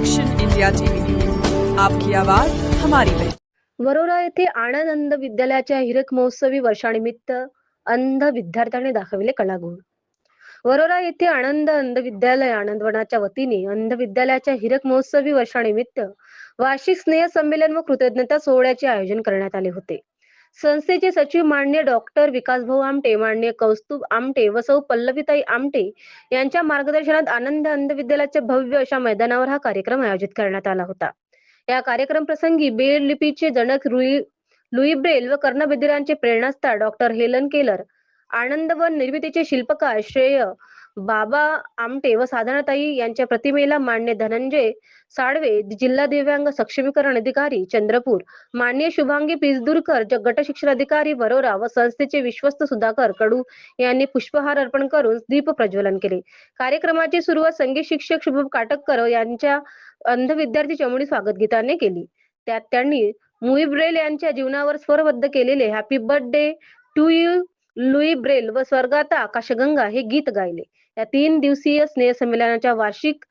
Action India TV news, आपकी आवाज हमारी पहचान। वरोरा येथे आनंद अंध विद्यालयाच्या हिरक महोत्सवी वर्षानिमित्त अंध विद्यार्थ्यांनी दाखविले कलागुण। वरोरा येथे आनंद अंध विद्यालय आनंदवनाच्या वतीने अंध विद्यालयाच्या हिरक महोत्सवी वर्षानिमित्त वार्षिक स्नेह संमेलन व कृतज्ञता सोहळ्याचे आयोजन करण्यात आले होते। संस्थेचे सचिव माननीय डॉक्टर विकासभाऊ आमटे, माननीय कौस्तुभ आमटे व सौ पल्लवीताई आमटे यांच्या मार्गदर्शनात आनंद अंध विद्यालयाच्या भव्य अशा मैदानावर हा कार्यक्रम आयोजित करण्यात आला होता। या कार्यक्रम प्रसंगी ब्रेल लिपीचे जनक लुई ब्रेल व कर्णबधिरांचे प्रेरणास्थळ डॉक्टर हेलन केलर, आनंदवन निर्मितीचे शिल्पकार श्रेय बाबा आमटे व साधनाताई यांच्या प्रतिमेला मान्य धनंजय साळवे, जिल्हा दिव्यांग सक्षमीकरण अधिकारी चंद्रपूर, मान्य शुभांगी पिसदुरकर, गट शिक्षण अधिकारी वरोरा व संस्थेचे विश्वस्त सुधाकर कडू यांनी पुष्पहार अर्पण करून दीप प्रज्वलन केले। कार्यक्रमाची सुरुवात संगीत शिक्षक शुभम काटककर यांच्या अंध विद्यार्थी चमूनी स्वागत गीताने केली। त्यात त्यांनी लुई ब्रेल यांच्या जीवनावर स्वरबद्ध केलेले happy birthday to you Louis Braille व स्वर्गात आकाशगंगा हे गीत गायले। या 3 दिवसीय स्नेह संमेलनाच्या वार्षिक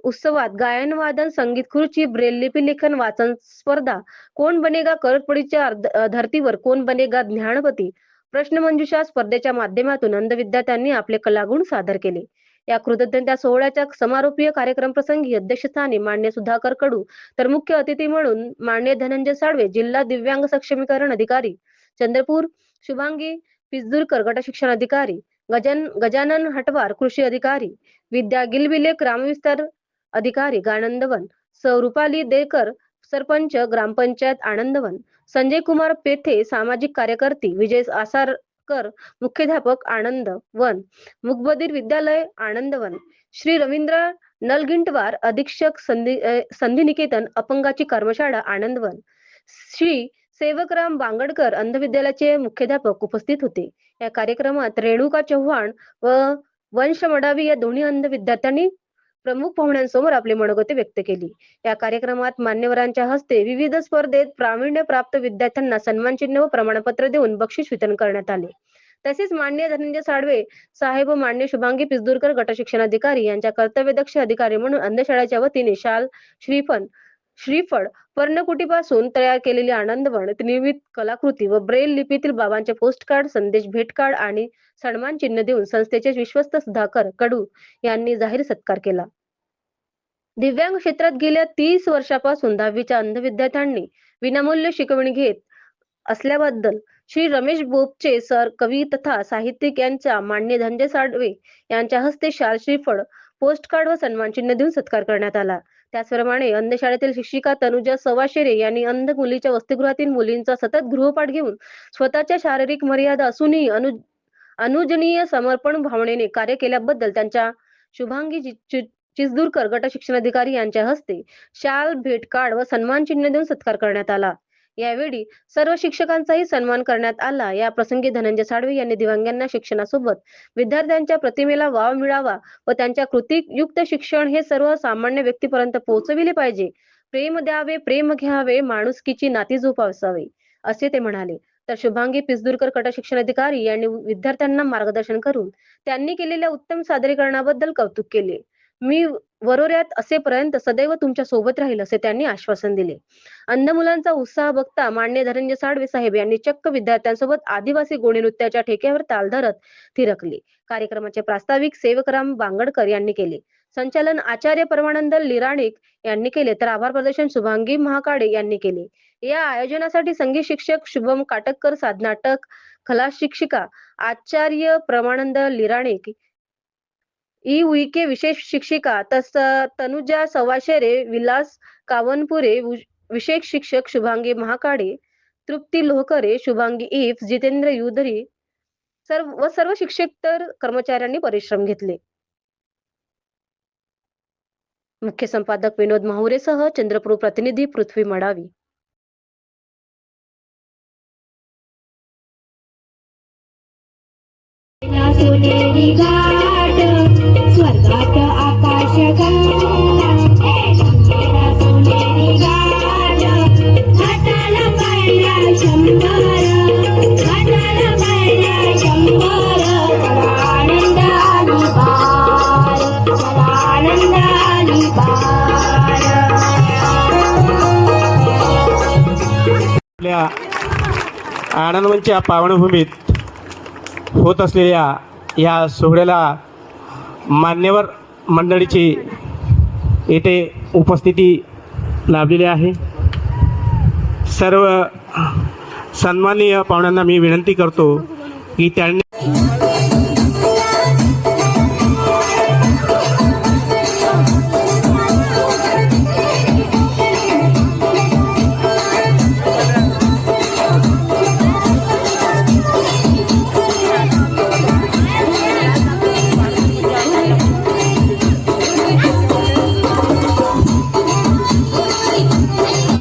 उत्सवात गायन, वादन, संगीत खुर्ची, ब्रेल लिपी लेखन, वाचन स्पर्धा, कोण बनेगा करोडपतीच्या धर्तीवर कोण बनेगा ज्ञानपती, प्रश्नमंजुषा स्पर्धेच्या माध्यमातून अंध विद्यार्थ्यांनी आपले कलागुण सादर केले। या कृतज्ञता सोहळ्याच्या समारोपीय कार्यक्रम प्रसंगी अध्यक्षस्थानी मान्य सुधाकर कडू तर मुख्य अतिथी म्हणून मान्य धनंजय साळवे, जिल्हा दिव्यांग सक्षमीकरण अधिकारी चंद्रपूर, शुभांगी पिसदुरकर, गट शिक्षण अधिकारी गजानन हटवार, कृषी अधिकारी विद्या गिलबिले, ग्रामविस्तार अधिकारी आनंदवन, सौ रुपाली देकर, सरपंच ग्रामपंचायत आनंदवन, संजय कुमार पेथे, सामाजिक कार्यकर्ती विजय आसारकर, मुख्याध्यापक आनंदवन, मुकबधीर विद्यालय आनंदवन, श्री रवींद्र नलगिंटवार, अधीक्षक संधिनिकेतन अपंगाची कर्मशाळा आनंदवन, श्री सेवकराम बांगडकर, अंध विद्यालयाचे मुख्याध्यापक उपस्थित होते। या कार्यक्रमात रेणुका चव्हाण व वंश मडावी या दोन्ही अंध विद्यार्थ्यांनी प्रमुख पाहुण्यांसमोर आपली मनोगते व्यक्त केली। या कार्यक्रमात मान्यवरांच्या हस्ते विविध स्पर्धेत प्रावीण्य प्राप्त विद्यार्थ्यांना सन्मान चिन्ह व प्रमाणपत्र देऊन बक्षीस वितरण करण्यात आले। तसेच मान्य धनंजय साळवे साहेब व मान्य शुभांगी पिसदुरकर, गट शिक्षण अधिकारी यांच्या कर्तव्यदक्ष अधिकारी म्हणून अंधशाळेच्या वतीने शाल, श्रीफळ पर्णकुटीपासून तयार केलेली आनंदवन निर्मित कलाकृती व ब्रेल लिपीतील बाबांचे पोस्टकार्ड, संदेश भेटकार्ड आणि सन्मान चिन्ह देऊन संस्थेचे विश्वस्त सुधाकर कडू यांनी जाहीर सत्कार केला। दिव्यांग क्षेत्रात गेल्या 30 वर्षापासून 10वीच्या अंध विद्यार्थ्यांनी विनामूल्य शिकवणी घेत असल्याबद्दल श्री रमेश बोपचे सर, कवी तथा साहित्यिक यांचा मान्य धनंजय साळवे यांच्या हस्ते शाल, श्रीफळ, पोस्टकार्ड व सन्मान चिन्ह देऊन सत्कार करण्यात आला। त्याचप्रमाणे अंधशाळेतील शिक्षिका तनुजा सवाशेरे यांनी अंध मुलीच्या वसतिगृहातील मुलींचा सतत गृहपाठ घेऊन स्वतःच्या शारीरिक मर्यादा असूनही अनुजनीय समर्पण भावनेने कार्य केल्याबद्दल त्यांच्या शुभांगी चिसदुरकर, गट शिक्षण अधिकारी यांच्या हस्ते शाल, भेटकार्ड व सन्मान चिन्ह देऊन सत्कार करण्यात आला। यावेळी सर्व शिक्षकांचाही सन्मान करण्यात आला। या प्रसंगी धनंजय साळवे यांनी दिव्यांगांना शिक्षणासोबत विद्यार्थ्यांच्या प्रतिमेला वाव मिळावा व त्यांच्या कृतीयुक्त शिक्षण हे सर्व सामान्य व्यक्तीपर्यंत पोहोचविले पाहिजे, प्रेम द्यावे, प्रेम घ्यावे, माणुसकीची नाती जोपासावी असे ते म्हणाले। तर शुभांगी पिसदुरकर, गट शिक्षण अधिकारी यांनी विद्यार्थ्यांना मार्गदर्शन करून त्यांनी केलेल्या उत्तम सादरीकरणाबद्दल कौतुक केले। मी वरोऱ्यात असेपर्यंत सदैव तुमच्या सोबत राहील असे त्यांनी आश्वासन दिले। अंध मुलांचा उत्साह बघता मान्य धनंजय साळवे साहेब यांनी चक्क विद्यार्थ्यांसोबत आदिवासी गोणी नृत्याच्या ठेक्यावर ताल धरत थिरकले। कार्यक्रमाचे प्रास्ताविक सेवकराम बांगडकर यांनी केले। संचालन आचार्य परमानंद लिराणिक यांनी केले तर आभार प्रदर्शन शुभांगी महाकाडे यांनी केले। या आयोजनासाठी संगीत शिक्षक शुभम काटककर, नाटक खलास शिक्षिका आचार्य परमानंद लिराणिक, ई-उईके विशेष शिक्षिका तनुजा सवाशेरे, विलास कावनपुरे, विशेष शिक्षक शुभांगी महाकाडे, तृप्ती लोहकरे, शुभांगी इफ, जितेंद्र युधरी सर्व शिक्षक कर्मचाऱ्यांनी परिश्रम घेतले। मुख्य संपादक विनोद माहुरेसह चंद्रपूर प्रतिनिधी पृथ्वी मडावी। स्वर्गात आकाशगंगा सोनेरी गाड, हाताला पायला शंभर, हाताला पायला शंभर, मला आनंद आली बार, मला आनंद आली बार। या आनंदवनच्या पावनभूमीत होत असलेल्या या सोहळ्याला मान्यवर मंडळीची येथे उपस्थिती लाभलेली आहे. सर्व सन्माननीय पाहुण्यांना मी विनंती करतो की त्यांनी